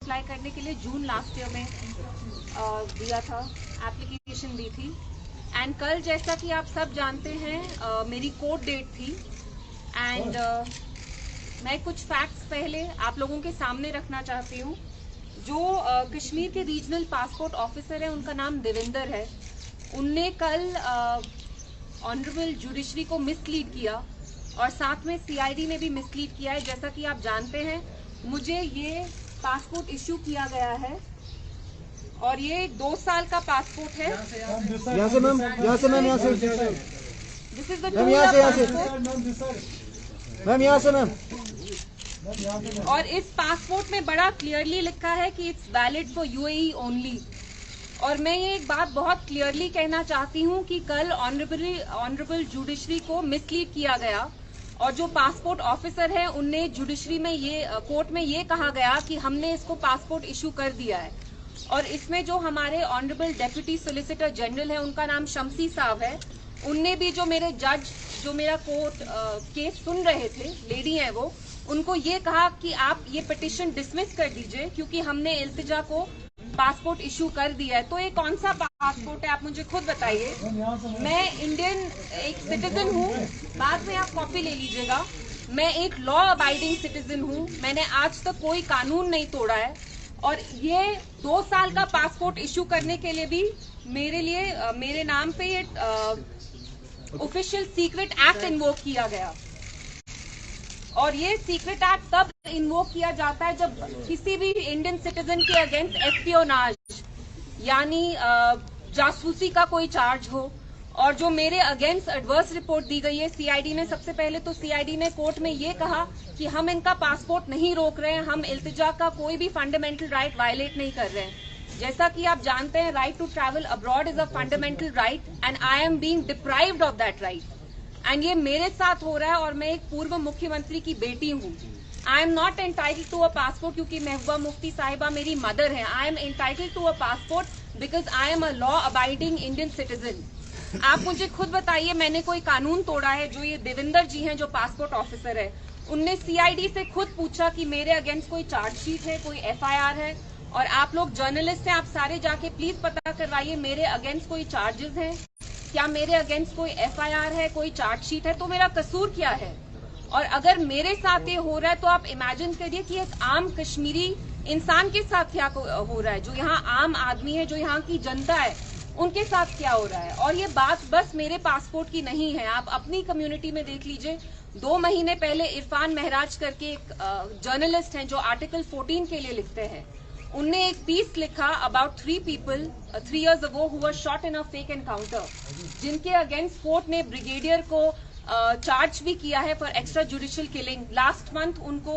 Apply करने के लिए जून लास्ट ईयर में दिया था, एप्लीकेशन दी थी। एंड कल जैसा कि आप सब जानते हैं मेरी कोर्ट डेट थी। एंड मैं कुछ फैक्ट्स पहले आप लोगों के सामने रखना चाहती हूँ। जो कश्मीर के रीजनल पासपोर्ट ऑफिसर है, उनका नाम देविंदर है। उनने कल ऑनरेबल जुडिशरी को मिसलीड किया और साथ में सीआईडी ने भी मिसलीड किया है। जैसा कि आप जानते हैं, मुझे ये पासपोर्ट इश्यू किया गया है और ये 2 साल का पासपोर्ट है। यहाँ से मैम, यहाँ से मैम, यहाँ से दिस इज द मैम, यहाँ से मैम, यहाँ से मैम। और इस पासपोर्ट में बड़ा क्लियरली लिखा है कि it's valid for UAE only. और मैं ये एक बात बहुत क्लियरली कहना चाहती हूँ कि कल ऑनरेबल जुडिशरी को मिसलीड किया गया और जो पासपोर्ट ऑफिसर है उनने जुडिशरी में कोर्ट में ये कहा गया कि हमने इसको पासपोर्ट इशू कर दिया है। और इसमें जो हमारे ऑनरेबल डेप्यूटी सोलिसिटर जनरल है, उनका नाम शम्सी साहब है, उनने भी जो मेरे जज जो मेरा कोर्ट केस सुन रहे थे, लेडी है वो, उनको ये कहा कि आप ये पिटिशन डिसमिस कर दीजिए क्योंकि हमने इल्तिजा को पासपोर्ट इशू कर दिया है। तो ये कौन सा पासपोर्ट है, आप मुझे खुद बताइए। मैं इंडियन एक सिटीजन हूँ, बाद में आप कॉपी ले लीजिएगा। मैं एक लॉ अबाइडिंग सिटीजन हूँ, मैंने आज तक कोई कानून नहीं तोड़ा है। और ये 2 साल का पासपोर्ट इशू करने के लिए भी मेरे नाम पे ये ऑफिशियल सीक्रेट एक्ट इन्वोक किया गया। और ये सीक्रेट एक्ट तब इन्वोक किया जाता है जब किसी भी इंडियन सिटीजन के अगेंस्ट एस्पियोनाज यानी जासूसी का कोई चार्ज हो। और जो मेरे अगेंस्ट एडवर्स रिपोर्ट दी गई है सीआईडी ने, सबसे पहले तो सीआईडी ने कोर्ट में ये कहा कि हम इनका पासपोर्ट नहीं रोक रहे हैं, हम इल्तिजा का कोई भी फंडामेंटल राइट वायलेट नहीं कर रहे हैं। जैसा कि आप जानते हैं, right to travel abroad is a fundamental right and I am being deprived of that right. And ये मेरे साथ हो रहा है और मैं एक पूर्व मुख्यमंत्री की बेटी हूँ। I am not entitled to a passport क्योंकि महबूबा मुफ्ती साहिबा मेरी मदर है। I am entitled to a passport because I am a law abiding Indian citizen. आप मुझे खुद बताइए, मैंने कोई कानून तोड़ा है? जो ये देविंदर जी हैं, जो पासपोर्ट ऑफिसर है, उनने सीआईडी से खुद पूछा कि मेरे अगेंस्ट कोई चार्जशीट है, कोई एफआईआर है। और आप लोग जर्नलिस्ट हैं, आप सारे जाके प्लीज पता करवाइए मेरे अगेंस्ट कोई चार्जेस हैं क्या, मेरे अगेंस्ट कोई एफआईआर है, कोई चार्जशीट है, तो मेरा कसूर क्या है? और अगर मेरे साथ ये हो रहा है तो आप इमेजिन करिए कि एक आम कश्मीरी इंसान के साथ क्या हो रहा है, जो यहाँ आम आदमी है, जो यहाँ की जनता है, उनके साथ क्या हो रहा है। और ये बात बस मेरे पासपोर्ट की नहीं है, आप अपनी कम्युनिटी में देख लीजिए। 2 महीने पहले इरफान महराज करके एक जर्नलिस्ट हैं जो आर्टिकल 14 के लिए लिखते हैं, उनने एक पीस लिखा about 3 people 3 years ago who were shot in a fake encounter, जिनके अगेंस्ट कोर्ट ने ब्रिगेडियर को चार्ज भी किया है for extra judicial killing. Last month उनको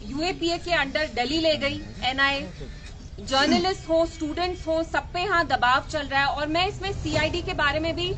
यूएपीए के अंडर दिल्ली ले गई एनआईए। जर्नलिस्ट हो, स्टूडेंट्स हो, सब पे यहाँ दबाव चल रहा है। और मैं इसमें सीआईडी के बारे में भी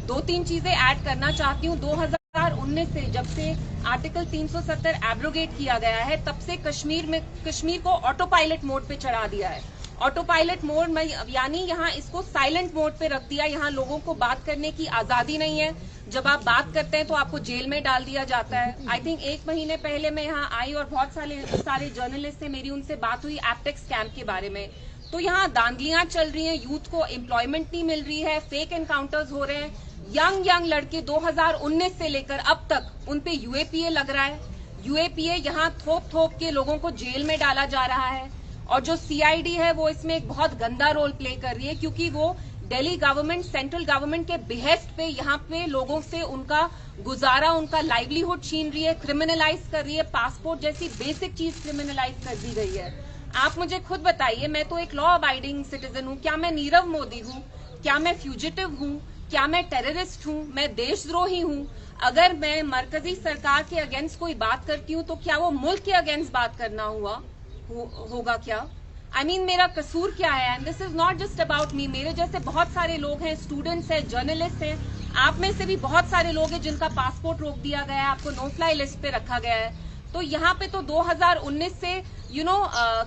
2-3 चीजें ऐड करना चाहती हूँ। 2019 से जब से आर्टिकल 370 एब्रोगेट किया गया है, तब से कश्मीर को ऑटो पायलट मोड पे चढ़ा दिया है। ऑटो पायलट मोड में यानी यहाँ इसको साइलेंट मोड पे रख दिया। यहाँ लोगों को बात करने की आजादी नहीं है। जब आप बात करते हैं तो आपको जेल में डाल दिया जाता है। आई थिंक 1 महीने पहले मैं यहाँ आई और बहुत सारे जर्नलिस्ट से मेरी उनसे बात हुई एप्टेक्स कैंप के बारे में। तो यहाँ दांगलियां चल रही हैं, यूथ को एम्प्लॉयमेंट नहीं मिल रही है, फेक एनकाउंटर्स हो रहे हैं। यंग लड़के 2019 से लेकर अब तक उन पे यूएपीए लग रहा है। यूएपीए यहाँ थोप के लोगों को जेल में डाला जा रहा है। और जो सीआईडी है वो इसमें एक बहुत गंदा रोल प्ले कर रही है क्योंकि वो दिल्ली गवर्नमेंट, सेंट्रल गवर्नमेंट के बिहेस्ट पे यहाँ पे लोगों से उनका गुजारा, उनका लाइवलीहुड छीन रही है, क्रिमिनलाइज कर रही है। पासपोर्ट जैसी बेसिक चीज क्रिमिनलाइज कर दी गई है। आप मुझे खुद बताइए, मैं तो एक लॉ अबाइडिंग सिटीजन हूँ, क्या मैं नीरव मोदी हूँ? क्या मैं फ्यूजिटिव हूँ? क्या मैं टेररिस्ट हूँ? मैं देशद्रोही हूँ? अगर मैं मरकजी सरकार के अगेंस्ट कोई बात करती हूँ तो क्या वो मुल्क के अगेंस्ट बात करना होगा क्या? I mean, मेरा कसूर क्या है? And this is not just about me. मेरे जैसे बहुत सारे लोग हैं, स्टूडेंट्स हैं, जर्नलिस्ट हैं, आप में से भी बहुत सारे लोग हैं जिनका पासपोर्ट रोक दिया गया है, आपको नो फ्लाई लिस्ट पे रखा गया है। तो यहाँ पे तो 2019 से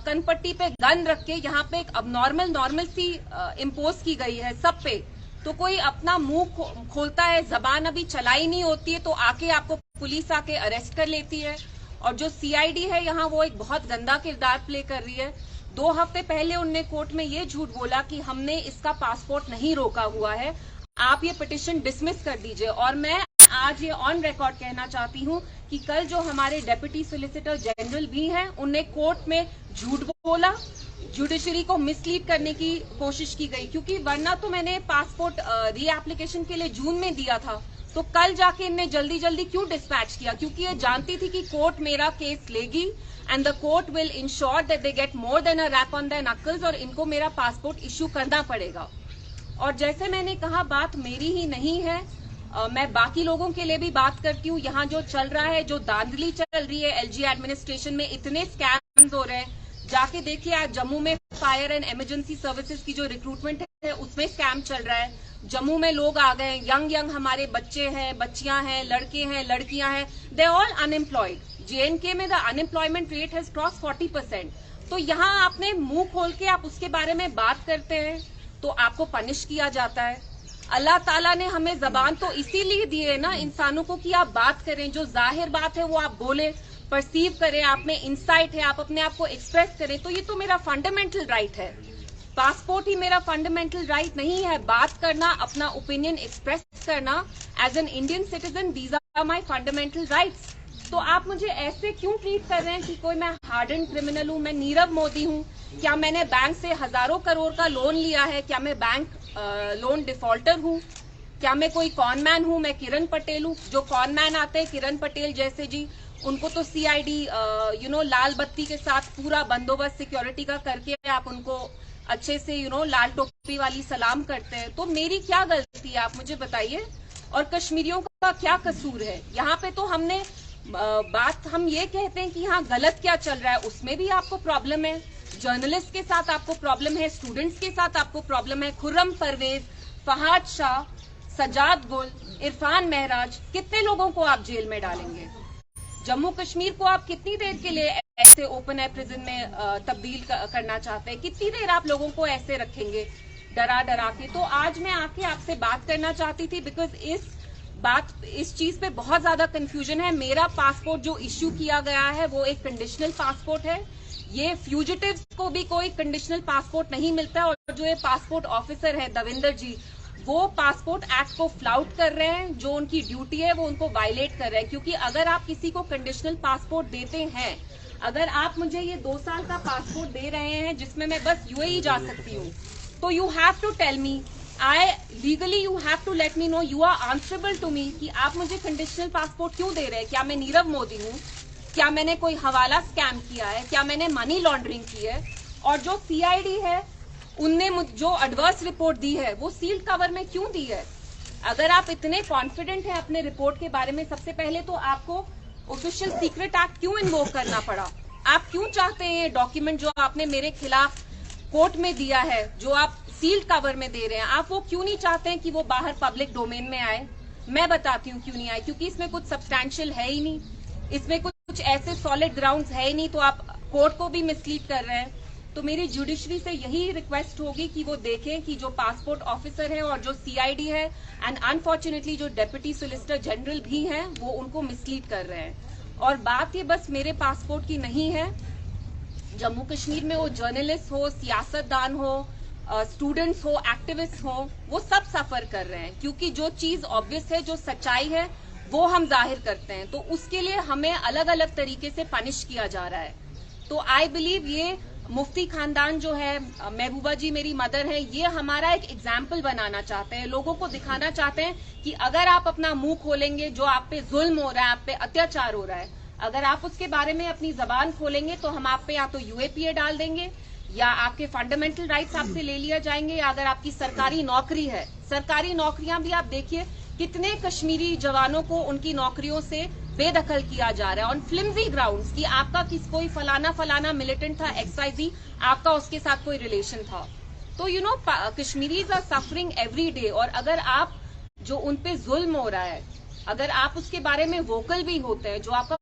कनपट्टी पे गन रख के यहाँ पे एक नॉर्मल-सी इम्पोज की गई है सब पे। तो कोई अपना मुंह खोलता है, जबान अभी चलाई नहीं होती है तो आके आपको पुलिस आके अरेस्ट कर लेती है। और जो सीआईडी है यहाँ वो एक बहुत गंदा किरदार प्ले कर रही है। 2 हफ्ते पहले उनने कोर्ट में ये झूठ बोला कि हमने इसका पासपोर्ट नहीं रोका हुआ है, आप ये पिटिशन डिसमिस कर दीजिए। और मैं आज ये ऑन रिकॉर्ड कहना चाहती हूँ कि कल जो हमारे डेप्यूटी सोलिसिटर जनरल भी हैं, उनने कोर्ट में झूठ बोला, जुडिशरी को मिसलीड करने की कोशिश की गई, क्योंकि वरना तो मैंने पासपोर्ट रीएप्लीकेशन के लिए जून में दिया था, तो कल जाके इनने जल्दी जल्दी क्यों डिस्पैच किया? क्योंकि ये जानती थी कि कोर्ट मेरा केस लेगी and the court will ensure that they get more than a rap on their knuckles और इनको मेरा पासपोर्ट इश्यू करना पड़ेगा। और जैसे मैंने कहा, बात मेरी ही नहीं है, मैं बाकी लोगों के लिए भी बात करती हूँ। यहाँ जो चल रहा है, जो धांधली चल रही है एलजी एडमिनिस्ट्रेशन में, इतने स्कैम्स हो रहे हैं, जाके देखिए आज जम्मू में फायर एंड इमरजेंसी सर्विसेज की जो रिक्रूटमेंट है उसमें स्कैम चल रहा है। जम्मू में लोग आ गए, यंग हमारे बच्चे हैं, बच्चियां हैं, लड़के हैं, लड़कियां हैं, दे ऑल अनएम्प्लॉयड। जेएनके में the unemployment rate has cross 40%। तो यहाँ आपने मुंह खोल के आप उसके बारे में बात करते हैं तो आपको पनिश किया जाता है। अल्लाह ताला ने हमें जबान तो इसीलिए दी है ना इंसानों को कि आप बात करें, जो जाहिर बात है वो आप बोले, परसीव करें, आप में इंसाइट है, आप अपने आप को एक्सप्रेस करें। तो ये तो मेरा फंडामेंटल राइट है। पासपोर्ट ही मेरा फंडामेंटल राइट नहीं है? बात करना, अपना ओपिनियन एक्सप्रेस करना as an Indian citizen, these are my fundamental rights. तो आप मुझे ऐसे क्यों ट्रीट कर रहे हैं कि कोई मैं हार्डन क्रिमिनल हूं? मैं नीरव मोदी हूं? क्या मैंने बैंक से हजारों करोड़ का लोन लिया है? क्या मैं बैंक लोन डिफॉल्टर हूं? क्या मैं कोई कॉनमैन हूं? मैं किरण पटेल हूं? जो कॉनमैन आते हैं किरण पटेल जैसे जी, उनको तो सीआईडी लाल बत्ती के साथ पूरा बंदोबस्त सिक्योरिटी का करके आप उनको अच्छे से लाल टोपी वाली सलाम करते हैं। तो मेरी क्या गलती है, आप मुझे बताइए। और कश्मीरियों का क्या कसूर है? यहाँ पे तो हमने बात हम ये कहते हैं कि यहाँ गलत क्या चल रहा है, उसमें भी आपको प्रॉब्लम है। जर्नलिस्ट के साथ आपको प्रॉब्लम है, स्टूडेंट्स के साथ आपको प्रॉब्लम है। खुर्रम परवेज, फहाद शाह, सजाद गुल, इरफान महराज, कितने लोगों को आप जेल में डालेंगे? जम्मू कश्मीर को आप कितनी देर के लिए ऐसे ओपन एयर प्रिजन में तब्दील करना चाहते हैं? कितनी देर आप लोगों को ऐसे रखेंगे डरा डरा के? तो आज मैं आके आपसे बात करना चाहती थी बिकॉज इस चीज पे बहुत ज्यादा कंफ्यूजन है। मेरा पासपोर्ट जो इश्यू किया गया है वो एक कंडीशनल पासपोर्ट है। ये फ्यूजिटिव्स को भी कोई कंडीशनल पासपोर्ट नहीं मिलता है। और जो ये पासपोर्ट ऑफिसर है दविंदर जी, वो पासपोर्ट एक्ट को फ्लाउट कर रहे हैं। जो उनकी ड्यूटी है वो उनको वायलेट कर रहे हैं। क्योंकि अगर आप किसी को कंडीशनल पासपोर्ट देते हैं, अगर आप मुझे ये 2 साल का पासपोर्ट दे रहे हैं जिसमें मैं बस यूएई जा सकती हूँ, तो you have to tell me, legally you have to let me know, you are answerable to me कि आप मुझे कंडीशनल पासपोर्ट क्यों दे रहे हैं। क्या मैं नीरव मोदी हूँ? क्या मैंने कोई हवाला स्कैम किया है? क्या मैंने मनी लॉन्ड्रिंग की है? और जो सीआईडी है उनने जो एडवर्स रिपोर्ट दी है वो सील्ड कवर में क्यों दी है? अगर आप इतने कॉन्फिडेंट हैं अपने रिपोर्ट के बारे में, सबसे पहले तो आपको ऑफिशियल सीक्रेट एक्ट क्यों इन्वोक करना पड़ा? आप क्यों चाहते हैं ये डॉक्यूमेंट जो आपने मेरे खिलाफ कोर्ट में दिया है, जो आप सील्ड कवर में दे रहे हैं, आप वो क्यों नहीं चाहते हैं कि वो बाहर पब्लिक डोमेन में आए? मैं बताती हूँ क्यों नहीं आए। क्योंकि इसमें कुछ सब्सटैंशियल है ही नहीं, इसमें कुछ ऐसे सॉलिड ग्राउंड्स है ही नहीं, तो आप कोर्ट को भी मिसलीड कर रहे हैं। तो मेरी जुडिशरी से यही रिक्वेस्ट होगी कि वो देखें कि जो पासपोर्ट ऑफिसर है और जो सीआईडी है एंड अनफॉर्चुनेटली जो डेप्यूटी सोलिसिटर जनरल भी हैं, वो उनको मिसलीड कर रहे हैं। और बात ये बस मेरे पासपोर्ट की नहीं है, जम्मू कश्मीर में वो जर्नलिस्ट हो, सियासतदान हो, स्टूडेंट्स हो, एक्टिविस्ट हो, वो सब सफर कर रहे हैं। क्योंकि जो चीज ऑब्वियस है, जो सच्चाई है, वो हम जाहिर करते हैं, तो उसके लिए हमें अलग अलग तरीके से पनिश किया जा रहा है। तो आई बिलीव ये मुफ्ती खानदान जो है, महबूबा जी मेरी मदर है, ये हमारा एक एग्जाम्पल बनाना चाहते हैं, लोगों को दिखाना चाहते हैं कि अगर आप अपना मुंह खोलेंगे, जो आप पे जुल्म हो रहा है, आप पे अत्याचार हो रहा है, अगर आप उसके बारे में अपनी जबान खोलेंगे तो हम आप पे या तो यूएपीए डाल देंगे या आपके फंडामेंटल राइट्स आपसे ले लिया जाएंगे। या अगर आपकी सरकारी नौकरी है, सरकारी नौकरियां भी आप देखिए कितने कश्मीरी जवानों को उनकी नौकरियों से बेदखल किया जा रहा है ऑन फ्लिम्जी ग्राउंड्स कि आपका कोई फलाना मिलिटेंट था, XYZ, आपका उसके साथ कोई रिलेशन था। तो Kashmiris are suffering every day. और अगर आप जो उन पे जुल्म हो रहा है, अगर आप उसके बारे में वोकल भी होते हैं, जो आपका